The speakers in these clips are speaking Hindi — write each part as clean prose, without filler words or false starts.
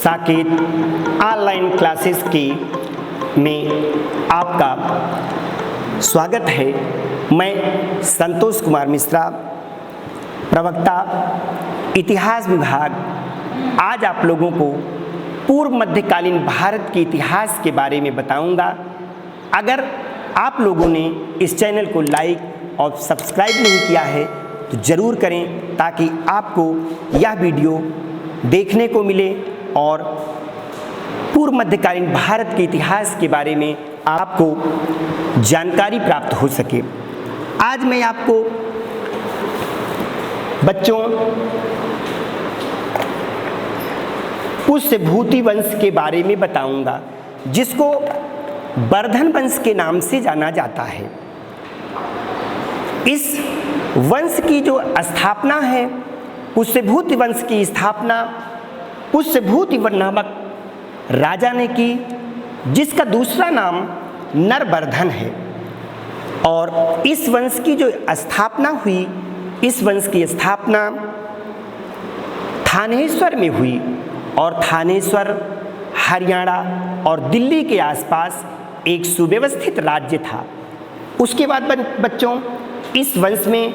साकेत ऑनलाइन क्लासेस की में आपका स्वागत है। मैं संतोष कुमार मिश्रा, प्रवक्ता इतिहास विभाग, आज आप लोगों को पूर्व मध्यकालीन भारत के इतिहास के बारे में बताऊंगा। अगर आप लोगों ने इस चैनल को लाइक और सब्सक्राइब नहीं किया है तो ज़रूर करें, ताकि आपको यह वीडियो देखने को मिले और पूर्व मध्यकालीन भारत के इतिहास के बारे में आपको जानकारी प्राप्त हो सके। आज मैं आपको बच्चों पुष्यभूति वंश के बारे में बताऊंगा, जिसको वर्धन वंश के नाम से जाना जाता है। इस वंश की जो स्थापना है, पुष्यभूति वंश की स्थापना पुष्यभूति नामक राजा ने की, जिसका दूसरा नाम नरवर्धन है। और इस वंश की जो स्थापना हुई, इस वंश की स्थापना थानेश्वर में हुई, और थानेश्वर हरियाणा और दिल्ली के आसपास एक सुव्यवस्थित राज्य था। उसके बाद बच्चों इस वंश में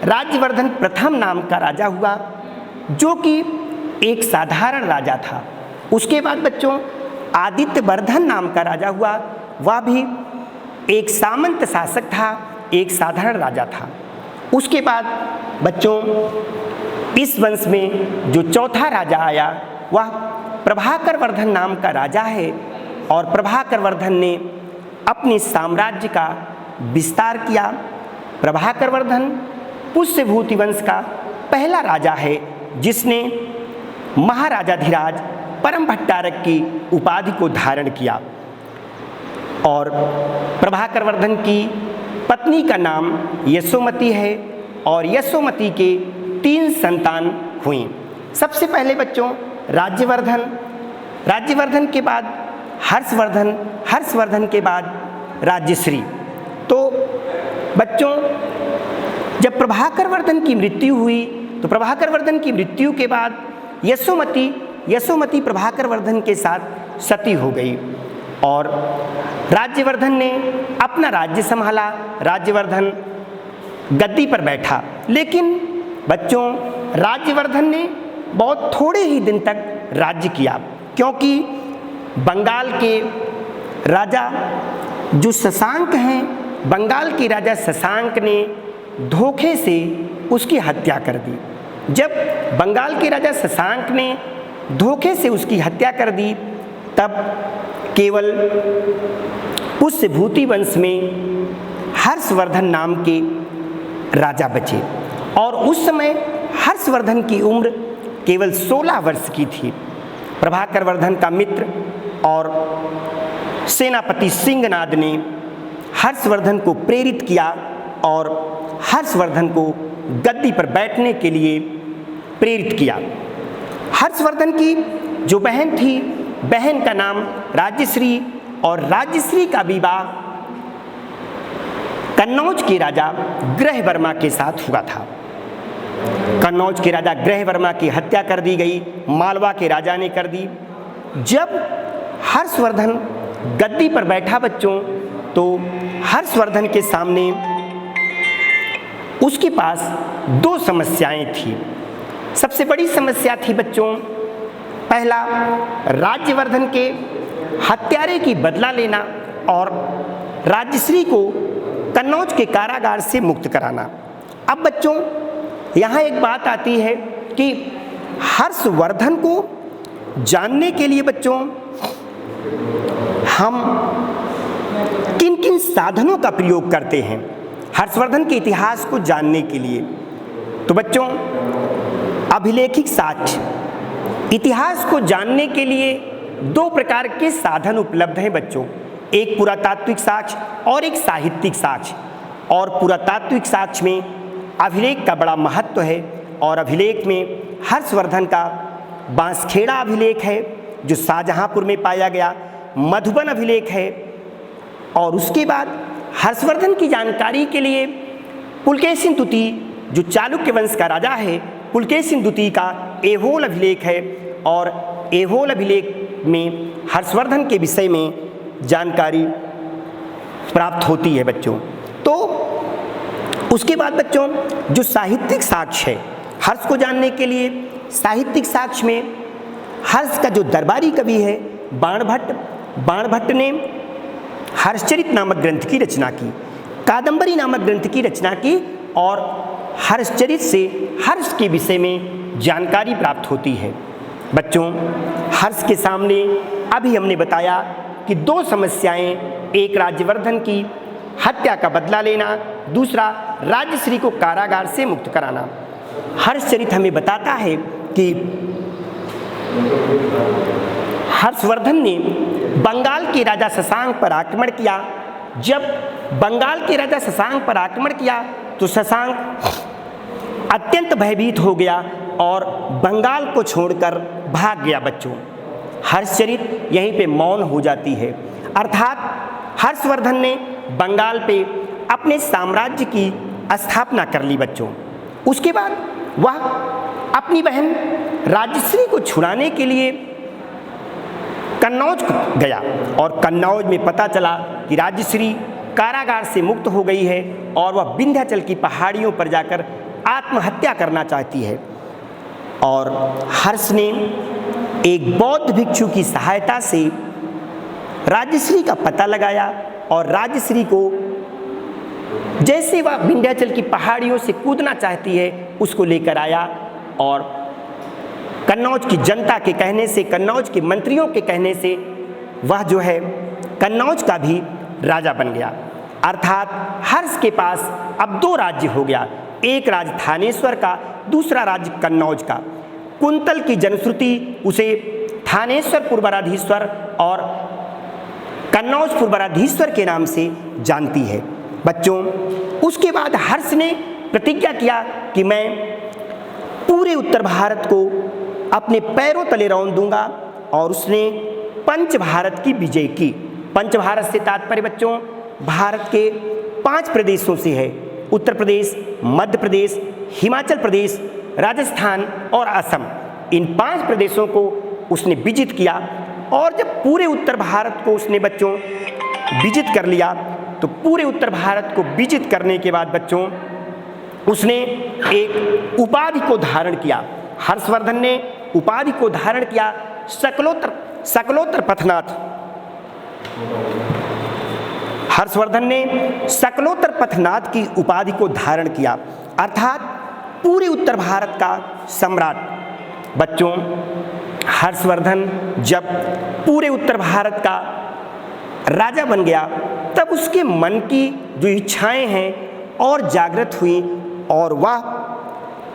राज्यवर्धन प्रथम नाम का राजा हुआ, जो कि एक साधारण राजा था। उसके बाद बच्चों आदित्य वर्धन नाम का राजा हुआ, वह भी एक सामंत शासक था, एक साधारण राजा था। उसके बाद बच्चों इस वंश में जो चौथा राजा आया वह प्रभाकर वर्धन नाम का राजा है, और प्रभाकर वर्धन ने अपने साम्राज्य का विस्तार किया। प्रभाकर वर्धन पुष्यभूति वंश का पहला राजा है, जिसने महाराजाधिराज परम भट्टारक की उपाधि को धारण किया। और प्रभाकर वर्धन की पत्नी का नाम यशोमती है, और यशोमती के 3 संतान हुए। सबसे पहले बच्चों राज्यवर्धन, राज्यवर्धन के बाद हर्षवर्धन, हर्षवर्धन के बाद राज्यश्री। तो बच्चों जब प्रभाकर वर्धन की मृत्यु हुई, तो प्रभाकर वर्धन की मृत्यु के बाद यशोमती प्रभाकर वर्धन के साथ सती हो गई, और राज्यवर्धन ने अपना राज्य संभाला। राज्यवर्धन गद्दी पर बैठा, लेकिन बच्चों राज्यवर्धन ने बहुत थोड़े ही दिन तक राज्य किया, क्योंकि बंगाल के राजा जो शशांक हैं, बंगाल के राजा शशांक ने धोखे से उसकी हत्या कर दी। जब बंगाल के राजा शशांक ने धोखे से उसकी हत्या कर दी, तब केवल पुष्यभूति वंश में हर्षवर्धन नाम के राजा बचे, और उस समय हर्षवर्धन की उम्र केवल 16 वर्ष की थी। प्रभाकर वर्धन का मित्र और सेनापति सिंहनाद ने हर्षवर्धन को प्रेरित किया और हर्षवर्धन को गद्दी पर बैठने के लिए प्रेरित किया। हर्षवर्धन की जो बहन थी, बहन का नाम राज्यश्री, और राज्यश्री का विवाह कन्नौज के राजा ग्रहवर्मा के साथ हुआ था। कन्नौज के राजा ग्रहवर्मा की हत्या कर दी गई, मालवा के राजा ने कर दी। जब हर्षवर्धन गद्दी पर बैठा बच्चों, तो हर्षवर्धन के सामने उसके पास 2 समस्याएं थी। सबसे बड़ी समस्या थी बच्चों, पहला राज्यवर्धन के हत्यारे की बदला लेना, और राज्यश्री को कन्नौज के कारागार से मुक्त कराना। अब बच्चों यहाँ एक बात आती है कि हर्षवर्धन को जानने के लिए बच्चों हम किन किन साधनों का प्रयोग करते हैं हर्षवर्धन के इतिहास को जानने के लिए। तो बच्चों अभिलेखिक साक्ष्य, इतिहास को जानने के लिए 2 प्रकार के साधन उपलब्ध हैं बच्चों, एक पुरातात्विक साक्ष्य और एक साहित्यिक साक्ष्य। और पुरातात्विक साक्ष्य में अभिलेख का बड़ा महत्व है, और अभिलेख में हर्षवर्धन का बांसखेड़ा अभिलेख है जो शाहजहांपुर में पाया गया, मधुबन अभिलेख है, और उसके बाद हर्षवर्धन की जानकारी के लिए पुलकेशिन द्वितीय जो चालुक्य वंश का राजा है, पुलकेशिन द्वितीय का ऐहोल अभिलेख है, और ऐहोल अभिलेख में हर्षवर्धन के विषय में जानकारी प्राप्त होती है बच्चों। तो उसके बाद बच्चों जो साहित्यिक साक्ष्य है हर्ष को जानने के लिए, साहित्यिक साक्ष्य में हर्ष का जो दरबारी कवि है बाणभट्ट ने हर्षचरित नामक ग्रंथ की रचना की, कादंबरी नामक ग्रंथ की रचना की और हर्षचरित से हर्ष के विषय में जानकारी प्राप्त होती है। बच्चों हर्ष के सामने अभी हमने बताया कि दो समस्याएं, एक राज्यवर्धन की हत्या का बदला लेना, दूसरा राजश्री को कारागार से मुक्त कराना। हर्षचरित हमें बताता है कि हर्षवर्धन ने बंगाल के राजा शशांक पर आक्रमण किया। जब बंगाल के राजा शशांक पर आक्रमण किया तो शशांक अत्यंत भयभीत हो गया और बंगाल को छोड़कर भाग गया। बच्चों हर्षचरित यहीं पे मौन हो जाती है, अर्थात हर्षवर्धन ने बंगाल पे अपने साम्राज्य की स्थापना कर ली। बच्चों उसके बाद वह अपनी बहन राजश्री को छुड़ाने के लिए कन्नौज गया और कन्नौज में पता चला कि राजश्री कारागार से मुक्त हो गई है और वह विंध्याचल की पहाड़ियों पर जाकर आत्महत्या करना चाहती है। और हर्ष ने एक बौद्ध भिक्षु की सहायता से राजश्री का पता लगाया और राजश्री को जैसे वह विंध्याचल की पहाड़ियों से कूदना चाहती है उसको लेकर आया और कन्नौज की जनता के कहने से, कन्नौज के मंत्रियों के कहने से वह जो है कन्नौज का भी राजा बन गया। अर्थात हर्ष के पास अब दो राज्य हो गया, एक राज्य थानेश्वर का, दूसरा राज्य कन्नौज का। कुंतल की जनश्रुति उसे थानेश्वर पूर्वराधीश्वर और कन्नौज पूर्वराधीश्वर के नाम से जानती है। बच्चों उसके बाद हर्ष ने प्रतिज्ञा किया कि मैं पूरे उत्तर भारत को अपने पैरों तले रौंद दूंगा और उसने पंच भारत की विजय की। पंच भारत से तात्पर्य बच्चों भारत के 5 प्रदेशों से है, उत्तर प्रदेश, मध्य प्रदेश, हिमाचल प्रदेश, राजस्थान और असम। इन 5 प्रदेशों को उसने विजित किया और जब पूरे उत्तर भारत को उसने बच्चों विजित कर लिया तो पूरे उत्तर भारत को विजित करने के बाद बच्चों उसने एक उपाधि को धारण किया। हर्षवर्धन ने उपाधि को धारण किया सकलोत्तर पथनाथ। हर्षवर्धन ने सकलोत्तर पथनाथ की उपाधि को धारण किया, अर्थात पूरे उत्तर भारत का सम्राट। बच्चों हर्षवर्धन जब पूरे उत्तर भारत का राजा बन गया तब उसके मन की जो इच्छाएं हैं और जागृत हुई और वह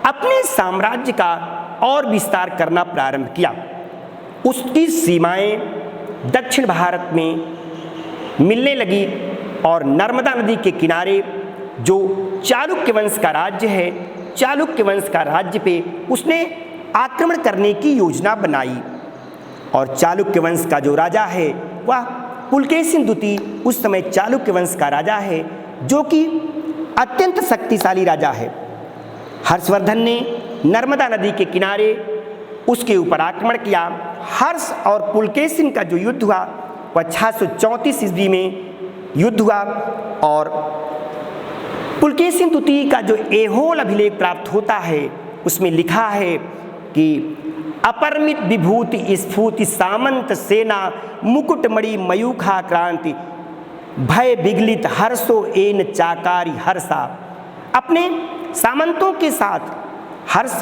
अपने साम्राज्य का और विस्तार करना प्रारंभ किया। उसकी सीमाएं दक्षिण भारत में मिलने लगी और नर्मदा नदी के किनारे जो चालुक्य वंश का राज्य है, चालुक्य वंश का राज्य पे उसने आक्रमण करने की योजना बनाई। और चालुक्य वंश का जो राजा है वह पुलकेशिन द्वितीय उस समय चालुक्य वंश का राजा है जो कि अत्यंत शक्तिशाली राजा है। हर्षवर्धन ने नर्मदा नदी के किनारे उसके ऊपर आक्रमण किया। हर्ष और पुलकेशिन का जो युद्ध हुआ वह 634 ईस्वी में युद्ध हुआ और पुलकेशिन द्वितीय का जो ऐहोल अभिलेख प्राप्त होता है उसमें लिखा है कि अपरमित विभूति स्फूर्ति सामंत सेना मुकुटमणि मयूखा क्रांति भय विगलित हर्षो एन चाकारी हर्षा। अपने सामंतों के साथ हर्ष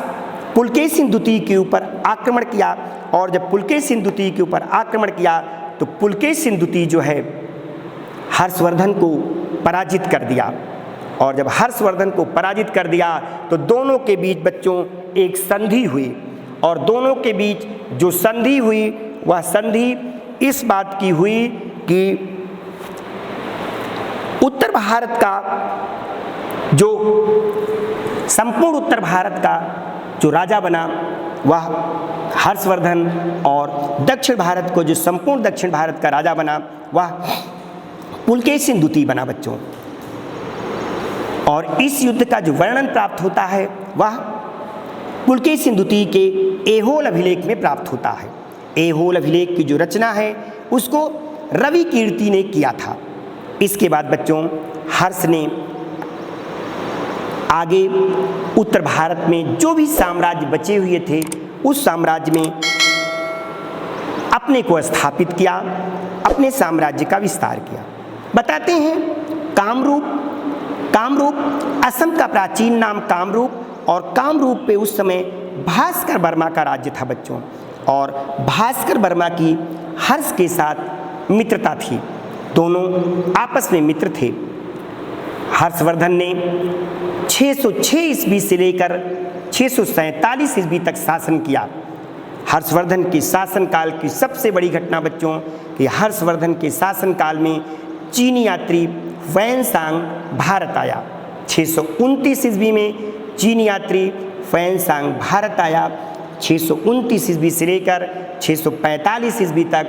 पुलकेशिन द्वितीय के ऊपर आक्रमण किया और जब पुलकेशिन द्वितीय के ऊपर आक्रमण किया तो पुलकेशिन द्वितीय जो है हर्षवर्धन को पराजित कर दिया। और जब हर्षवर्धन को पराजित कर दिया तो दोनों के बीच बच्चों एक संधि हुई और दोनों के बीच जो संधि हुई वह संधि इस बात की हुई कि उत्तर भारत का जो संपूर्ण उत्तर भारत का जो राजा बना वह हर्षवर्धन और दक्षिण भारत को जो संपूर्ण दक्षिण भारत का राजा बना वह पुलकेशिन द्वितीय बना बच्चों। और इस युद्ध का जो वर्णन प्राप्त होता है वह पुलकेशिन द्वितीय के ऐहोल अभिलेख में प्राप्त होता है। ऐहोल अभिलेख की जो रचना है उसको रवि कीर्ति ने किया था। इसके बाद बच्चों हर्ष ने आगे उत्तर भारत में जो भी साम्राज्य बचे हुए थे उस साम्राज्य में अपने को स्थापित किया, अपने साम्राज्य का विस्तार किया। बताते हैं कामरूप असम का प्राचीन नाम कामरूप, और कामरूप पे उस समय भास्कर वर्मा का राज्य था बच्चों, और भास्कर वर्मा की हर्ष के साथ मित्रता थी, दोनों आपस में मित्र थे। हर्षवर्धन ने 606 ईस्वी से लेकर 647 ईस्वी तक शासन किया। हर्षवर्धन के शासनकाल की सबसे बड़ी घटना बच्चों कि हर्षवर्धन के शासनकाल में चीनी यात्री वैनसांग भारत आया। 629 ईस्वी में चीनी यात्री वैनसांग भारत आया। 629 ईस्वी से लेकर 645 ईस्वी तक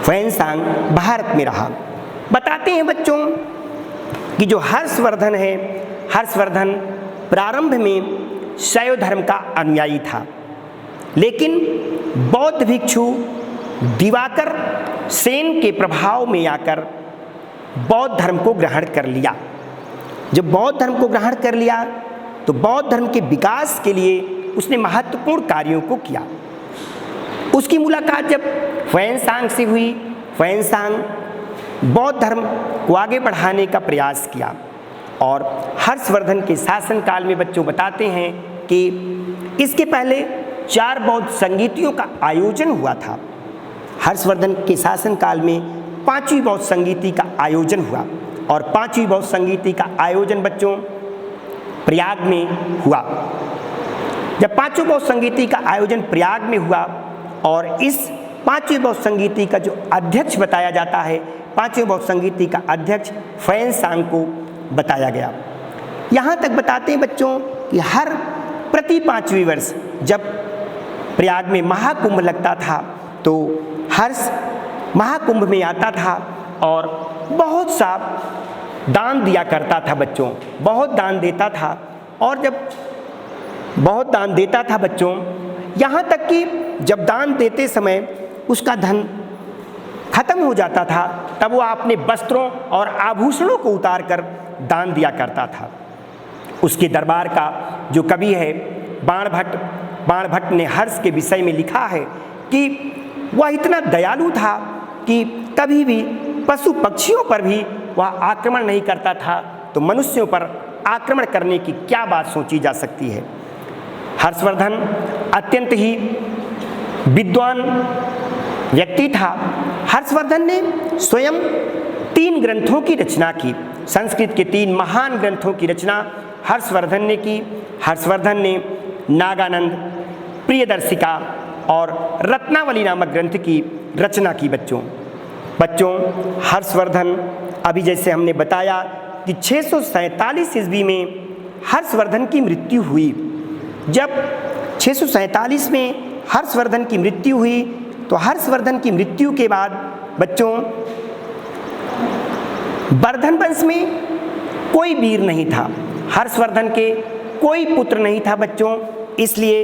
वैनसांग भारत में रहा। बताते हैं बच्चों कि जो हर्षवर्धन है, हर्षवर्धन प्रारंभ में शैव धर्म का अनुयायी था, लेकिन बौद्ध भिक्षु दिवाकर सेन के प्रभाव में आकर बौद्ध धर्म को ग्रहण कर लिया। जब बौद्ध धर्म को ग्रहण कर लिया तो बौद्ध धर्म के विकास के लिए उसने महत्वपूर्ण कार्यों को किया। उसकी मुलाकात जब वैनसांग से हुई, वैनसांग बौद्ध धर्म को आगे बढ़ाने का प्रयास किया, और हर्षवर्धन के शासनकाल में बच्चों बताते हैं कि इसके पहले 4 बौद्ध संगीतियों का आयोजन हुआ था। हर्षवर्धन के शासनकाल में 5वीं बौद्ध संगीति का आयोजन हुआ, और 5वीं बौद्ध संगीति का आयोजन बच्चों प्रयाग में हुआ। जब 5वें बौद्ध संगीति का आयोजन प्रयाग में हुआ, और इस 5वीं बौद्ध संगीति का जो अध्यक्ष बताया जाता है, 5वें बौद्ध संगीति का अध्यक्ष वैनसांग को बताया गया। यहाँ तक बताते हैं बच्चों कि हर प्रति 5वें वर्ष जब प्रयाग में महाकुंभ लगता था तो हर्ष महाकुंभ में आता था और बहुत सा दान दिया करता था बच्चों, बहुत दान देता था। और जब बहुत दान देता था बच्चों, यहाँ तक कि जब दान देते समय उसका धन खत्म हो जाता था तब वो अपने वस्त्रों और आभूषणों को उतार कर दान दिया करता था। उसके दरबार का जो कवि है बाणभट्ट ने हर्ष के विषय में लिखा है कि वह इतना दयालु था कि कभी भी पशु पक्षियों पर भी वह आक्रमण नहीं करता था, तो मनुष्यों पर आक्रमण करने की क्या बात सोची जा सकती है। हर्षवर्धन अत्यंत ही विद्वान व्यक्ति था। हर्षवर्धन ने स्वयं 3 ग्रंथों की रचना की। संस्कृत के 3 महान ग्रंथों की रचना हर्षवर्धन ने की। हर्षवर्धन ने नागानंद, प्रियदर्शिका और रत्नावली नामक ग्रंथ की रचना की बच्चों। हर्षवर्धन अभी जैसे हमने बताया कि 647 ईस्वी में हर्षवर्धन की मृत्यु हुई। जब 647 में हर्षवर्धन की मृत्यु हुई तो हर्षवर्धन की मृत्यु के बाद बच्चों वर्धन वंश में कोई वीर नहीं था, हर्षवर्धन के कोई पुत्र नहीं था बच्चों। इसलिए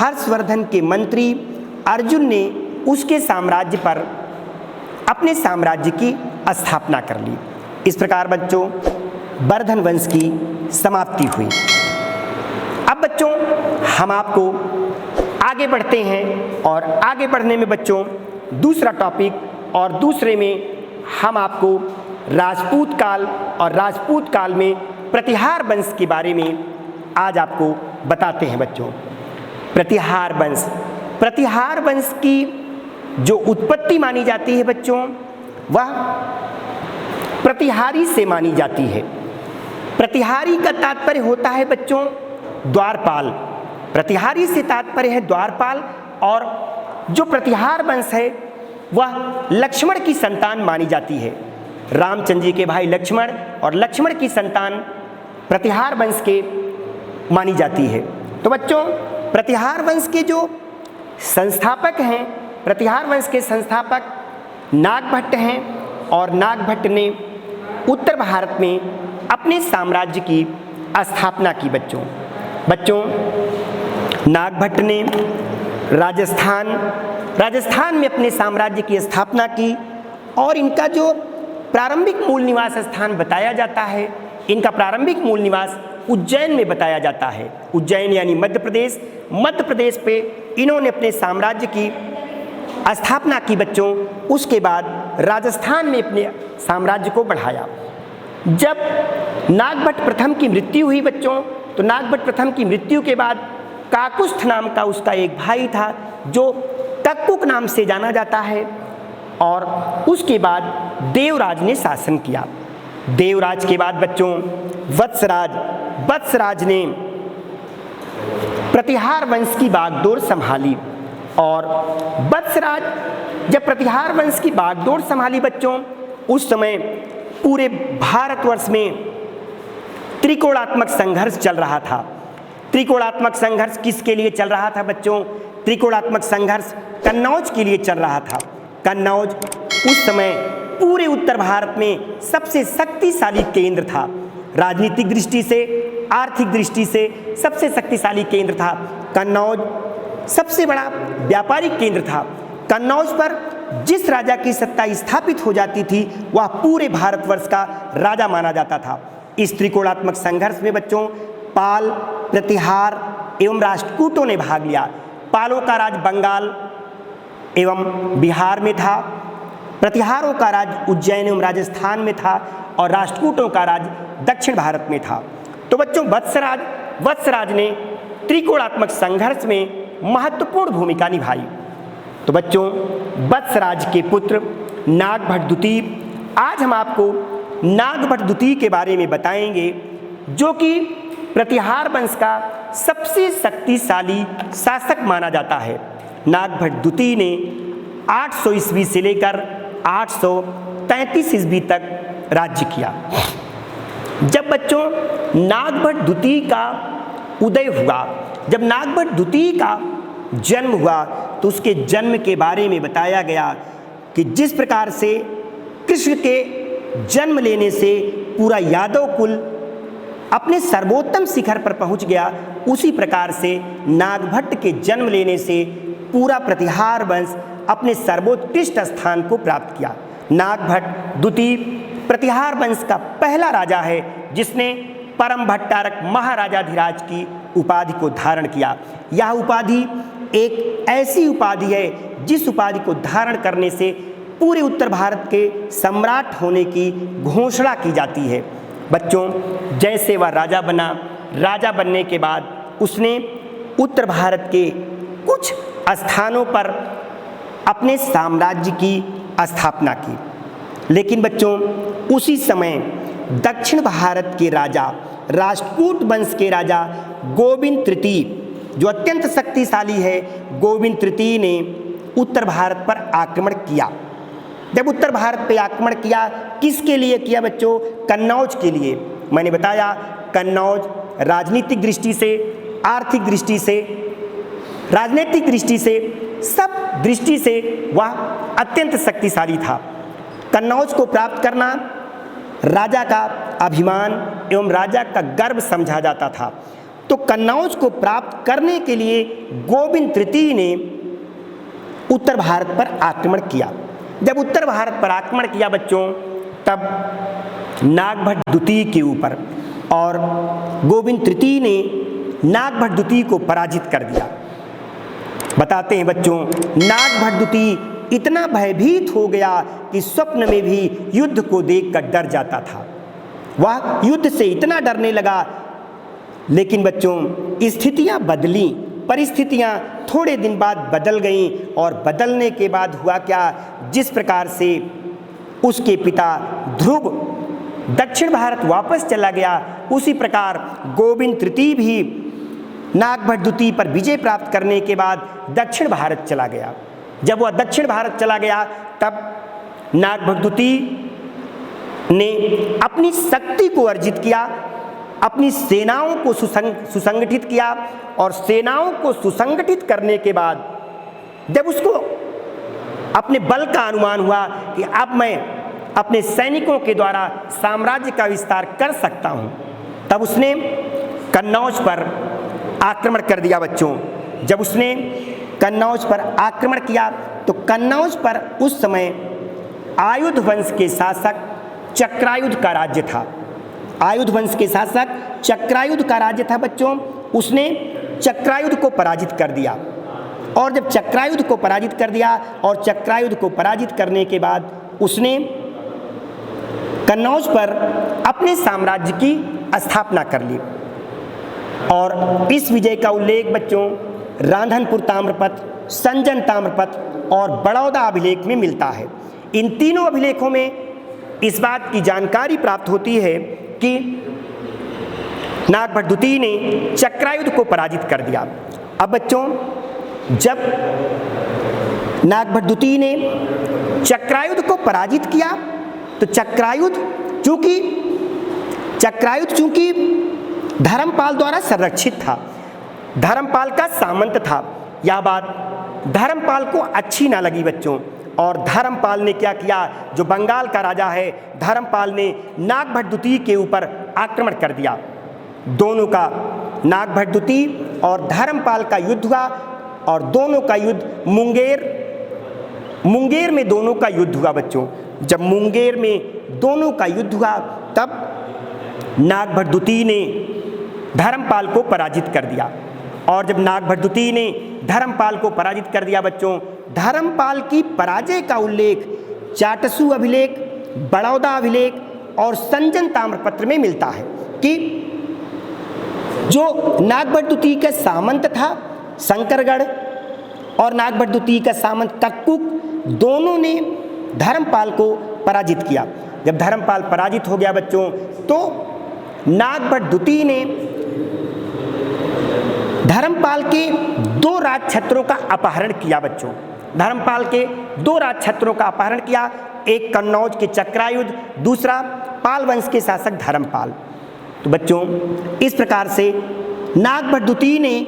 हर्षवर्धन के मंत्री अर्जुन ने उसके साम्राज्य पर अपने साम्राज्य की स्थापना कर ली। इस प्रकार बच्चों वर्धन वंश की समाप्ति हुई। अब बच्चों हम आपको आगे बढ़ते हैं, और आगे बढ़ने में बच्चों दूसरा टॉपिक, और दूसरे में हम आपको राजपूत काल और राजपूत काल में प्रतिहार वंश के बारे में आज आपको बताते हैं बच्चों। प्रतिहार वंश की जो उत्पत्ति मानी जाती है बच्चों, वह प्रतिहारी से मानी जाती है। प्रतिहारी का तात्पर्य होता है बच्चों द्वारपाल। प्रतिहारी से तात्पर्य है द्वारपाल, और जो प्रतिहार वंश है वह लक्ष्मण की संतान मानी जाती है। रामचंद्र जी के भाई लक्ष्मण और लक्ष्मण की संतान प्रतिहार वंश के मानी जाती है। तो बच्चों प्रतिहार वंश के जो संस्थापक हैं, प्रतिहार वंश के संस्थापक नागभट्ट हैं, और नागभट्ट ने उत्तर भारत में अपने साम्राज्य की स्थापना की बच्चों। नागभट्ट ने राजस्थान में अपने साम्राज्य की स्थापना की और इनका जो प्रारंभिक मूल निवास स्थान बताया जाता है, इनका प्रारंभिक मूल निवास उज्जैन में बताया जाता है। उज्जैन यानी मध्य प्रदेश पे इन्होंने अपने साम्राज्य की स्थापना की बच्चों। उसके बाद राजस्थान में अपने साम्राज्य को बढ़ाया। जब नागभट्ट प्रथम की मृत्यु हुई बच्चों, तो नागभट्ट प्रथम की मृत्यु के बाद काकुस्थ नाम का उसका एक भाई था जो तक्कुक नाम से जाना जाता है, और उसके बाद देवराज ने शासन किया। देवराज के बाद बच्चों वत्सराज ने प्रतिहार वंश की बागडोर संभाली, और वत्सराज जब प्रतिहार वंश की बागडोर संभाली बच्चों, उस समय पूरे भारतवर्ष में त्रिकोणात्मक संघर्ष चल रहा था। त्रिकोणात्मक संघर्ष किसके लिए चल रहा था बच्चों? त्रिकोणात्मक संघर्ष कन्नौज के लिए चल रहा था। कन्नौज उस समय पूरे उत्तर भारत में सबसे शक्तिशाली केंद्र था। राजनीतिक दृष्टि से, आर्थिक दृष्टि से सबसे शक्तिशाली केंद्र था। कन्नौज सबसे बड़ा व्यापारिक केंद्र था। कन्नौज पर जिस राजा की सत्ता स्थापित हो जाती थी वह पूरे भारतवर्ष का राजा माना जाता था। इस त्रिकोणात्मक संघर्ष में बच्चों पाल, प्रतिहार एवं राष्ट्रकूटों ने भाग लिया। पालों का राज बंगाल एवं बिहार में था, प्रतिहारों का राज उज्जैन एवं राजस्थान में था, और राष्ट्रकूटों का राज दक्षिण भारत में था। तो बच्चों वत्सराज ने त्रिकोणात्मक संघर्ष में महत्वपूर्ण भूमिका निभाई। तो बच्चों वत्सराज के पुत्र नागभट्ट द्वितीय, आज हम आपको नागभट्ट द्वितीय के बारे में बताएंगे, जो कि प्रतिहार वंश का सबसे शक्तिशाली शासक माना जाता है। नागभट्ट द्वितीय ने 800 ईस्वी से लेकर 833 ईस्वी तक राज्य किया। जब बच्चों नागभट्ट द्वितीय का उदय हुआ, जब नागभट्ट द्वितीय का जन्म हुआ, तो उसके जन्म के बारे में बताया गया कि जिस प्रकार से कृष्ण के जन्म लेने से पूरा यादव कुल अपने सर्वोत्तम शिखर पर पहुंच गया, उसी प्रकार से नागभट्ट के जन्म लेने से पूरा प्रतिहार वंश अपने सर्वोत्कृष्ट स्थान को प्राप्त किया। नागभट्ट द्वितीय प्रतिहार वंश का पहला राजा है जिसने परम भट्टारक महाराजाधिराज की उपाधि को धारण किया। यह उपाधि एक ऐसी उपाधि है जिस उपाधि को धारण करने से पूरे उत्तर भारत के सम्राट होने की घोषणा की जाती है। बच्चों जैसे वह राजा बना, राजा बनने के बाद उसने उत्तर भारत के कुछ स्थानों पर अपने साम्राज्य की स्थापना की। लेकिन बच्चों उसी समय दक्षिण भारत के राजा, राष्ट्रकूट वंश के राजा गोविंद तृतीय, जो अत्यंत शक्तिशाली है, गोविंद तृतीय ने उत्तर भारत पर आक्रमण किया। जब उत्तर भारत पे आक्रमण किया, किसके लिए किया बच्चों? कन्नौज के लिए। मैंने बताया कन्नौज राजनीतिक दृष्टि से, आर्थिक दृष्टि से, राजनीतिक दृष्टि से, सब दृष्टि से वह अत्यंत शक्तिशाली था। कन्नौज को प्राप्त करना राजा का अभिमान एवं राजा का गर्व समझा जाता था। तो कन्नौज को प्राप्त करने के लिए गोविंद तृतीय ने उत्तर भारत पर आक्रमण किया। जब उत्तर भारत पर आक्रमण किया बच्चों, तब नागभट्ट द्वितीय के ऊपर, और गोविंद तृतीय ने नागभट्ट द्वितीय को पराजित कर दिया। बताते हैं बच्चों, नागभट्ट द्वितीय इतना भयभीत हो गया कि स्वप्न में भी युद्ध को देखकर डर जाता था। वह युद्ध से इतना डरने लगा। लेकिन बच्चों स्थितियां बदली, परिस्थितियां थोड़े दिन बाद बदल गईं, और बदलने के बाद हुआ क्या? जिस प्रकार से उसके पिता ध्रुव दक्षिण भारत वापस चला गया, उसी प्रकार गोविंद तृतीय भी नागभट्ट द्वितीय पर विजय प्राप्त करने के बाद दक्षिण भारत चला गया। जब वह दक्षिण भारत चला गया, तब नागभट्ट द्वितीय ने अपनी शक्ति को अर्जित किया, अपनी सेनाओं को सुसंगठित किया, और सेनाओं को सुसंगठित करने के बाद जब उसको अपने बल का अनुमान हुआ कि अब मैं अपने सैनिकों के द्वारा साम्राज्य का विस्तार कर सकता हूं, तब उसने कन्नौज पर आक्रमण कर दिया बच्चों। जब उसने कन्नौज पर आक्रमण किया। तो कन्नौज पर उस समय आयुध वंश के शासक चक्रायुध का राज्य था। आयुध वंश के शासक चक्रायुध का राज्य था बच्चों। उसने चक्रायुध को पराजित कर दिया, और जब चक्रायुध को पराजित कर दिया और चक्रायुध को पराजित करने के बाद उसने कन्नौज पर अपने साम्राज्य की स्थापना कर ली। और इस विजय का उल्लेख बच्चों रांधनपुर ताम्रपत्र, संजन ताम्रपत्र और बड़ौदा अभिलेख में मिलता है। इन तीनों अभिलेखों में इस बात की जानकारी प्राप्त होती है कि नागभट्ट द्वितीय ने चक्रायुध को पराजित कर दिया। अब बच्चों जब नागभट्ट द्वितीय ने चक्रायुध को पराजित किया तो चक्रायुध चूंकि धर्मपाल द्वारा संरक्षित था, धर्मपाल का सामंत था, यह बात धर्मपाल को अच्छी ना लगी बच्चों। और धर्मपाल ने क्या किया, जो बंगाल का राजा है धर्मपाल ने नागभट्ट द्वितीय के ऊपर आक्रमण कर दिया। दोनों का, नागभट्ट द्वितीय और धर्मपाल का युद्ध हुआ, और दोनों का युद्ध मुंगेर में दोनों का युद्ध हुआ बच्चों। जब मुंगेर में दोनों का युद्ध हुआ तब नागभट्ट द्वितीय ने धर्मपाल को पराजित कर दिया। और जब नागभट्ट द्वितीय ने धर्मपाल को पराजित कर दिया बच्चों, धर्मपाल की पराजय का उल्लेख चाटसू अभिलेख, बड़ौदा अभिलेख और संजन ताम्रपत्र में मिलता है कि जो नागभट्ट द्वितीय का सामंत था शंकरगढ़ और नागभट्ट द्वितीय का सामंत कक्कुक, दोनों ने धर्मपाल को पराजित किया। जब धर्मपाल पराजित हो गया बच्चों तो नागभट्ट द्वितीय ने धर्मपाल के 2 राजछत्रों का अपहरण किया बच्चों। धर्मपाल के 2 राजछत्रों का अपहरण किया, एक कन्नौज के चक्रायुध, दूसरा पाल वंश के शासक धर्मपाल। तो बच्चों इस प्रकार से नागभट्ट द्वितीय ने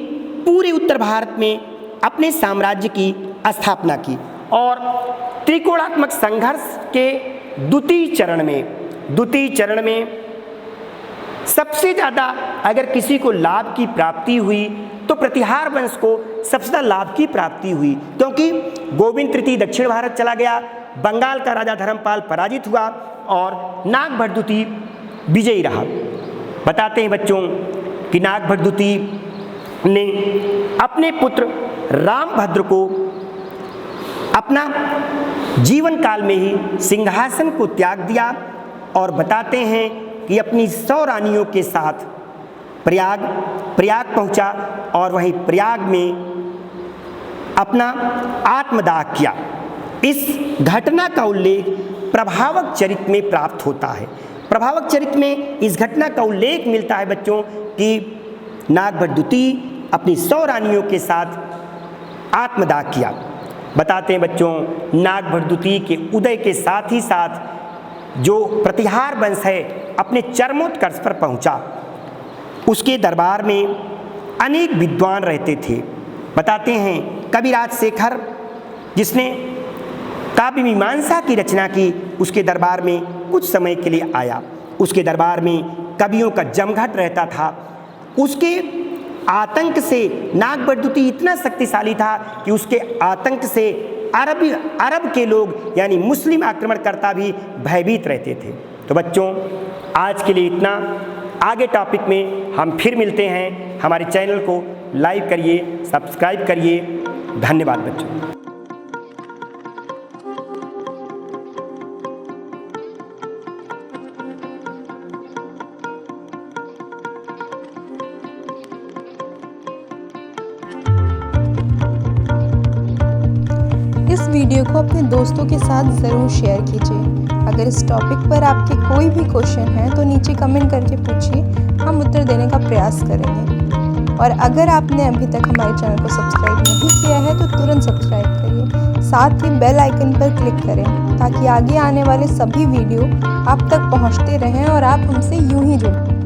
पूरे उत्तर भारत में अपने साम्राज्य की स्थापना की। और त्रिकोणात्मक संघर्ष के द्वितीय चरण में सबसे ज़्यादा अगर किसी को लाभ की प्राप्ति हुई तो प्रतिहार वंश को सबसे ज़्यादा लाभ की प्राप्ति हुई, क्योंकि गोविंद तृतीय दक्षिण भारत चला गया, बंगाल का राजा धर्मपाल पराजित हुआ और नागभट्ट द्वितीय विजयी रहा। बताते हैं बच्चों कि नागभट्ट द्वितीय ने अपने पुत्र रामभद्र को अपना जीवन काल में ही सिंहासन को त्याग दिया, और बताते हैं कि अपनी 100 रानियों के साथ प्रयाग पहुंचा और वहीं प्रयाग में अपना आत्मदाह किया। इस घटना का उल्लेख प्रभावक चरित्र में प्राप्त होता है। प्रभावक चरित्र में इस घटना का उल्लेख मिलता है बच्चों कि नागभट्ट द्वितीय अपनी 100 रानियों के साथ आत्मदाह किया। बताते हैं बच्चों नागभट्ट द्वितीय के उदय के साथ ही साथ जो प्रतिहार वंश है अपने चरमोत्कर्ष पर पहुंचा। उसके दरबार में अनेक विद्वान रहते थे। बताते हैं कविराज शेखर जिसने काव्य मीमांसा की रचना की, उसके दरबार में कुछ समय के लिए आया। उसके दरबार में कवियों का जमघट रहता था। उसके आतंक से नागभट्ट द्वितीय इतना शक्तिशाली था कि उसके आतंक से अरब के लोग यानी मुस्लिम आक्रमणकर्ता भी भयभीत रहते थे। तो बच्चों आज के लिए इतना, आगे टॉपिक में हम फिर मिलते हैं। हमारे चैनल को लाइक करिए, सब्सक्राइब करिए। धन्यवाद बच्चों। इस वीडियो को अपने दोस्तों के साथ ज़रूर शेयर कीजिए। अगर इस टॉपिक पर आपके कोई भी क्वेश्चन है तो नीचे कमेंट करके पूछिए, हम उत्तर देने का प्रयास करेंगे। और अगर आपने अभी तक हमारे चैनल को सब्सक्राइब नहीं किया है तो तुरंत सब्सक्राइब करिए, साथ ही बेल आइकन पर क्लिक करें ताकि आगे आने वाले सभी वीडियो आप तक पहुंचते रहें और आप हमसे यूं ही जुड़ें।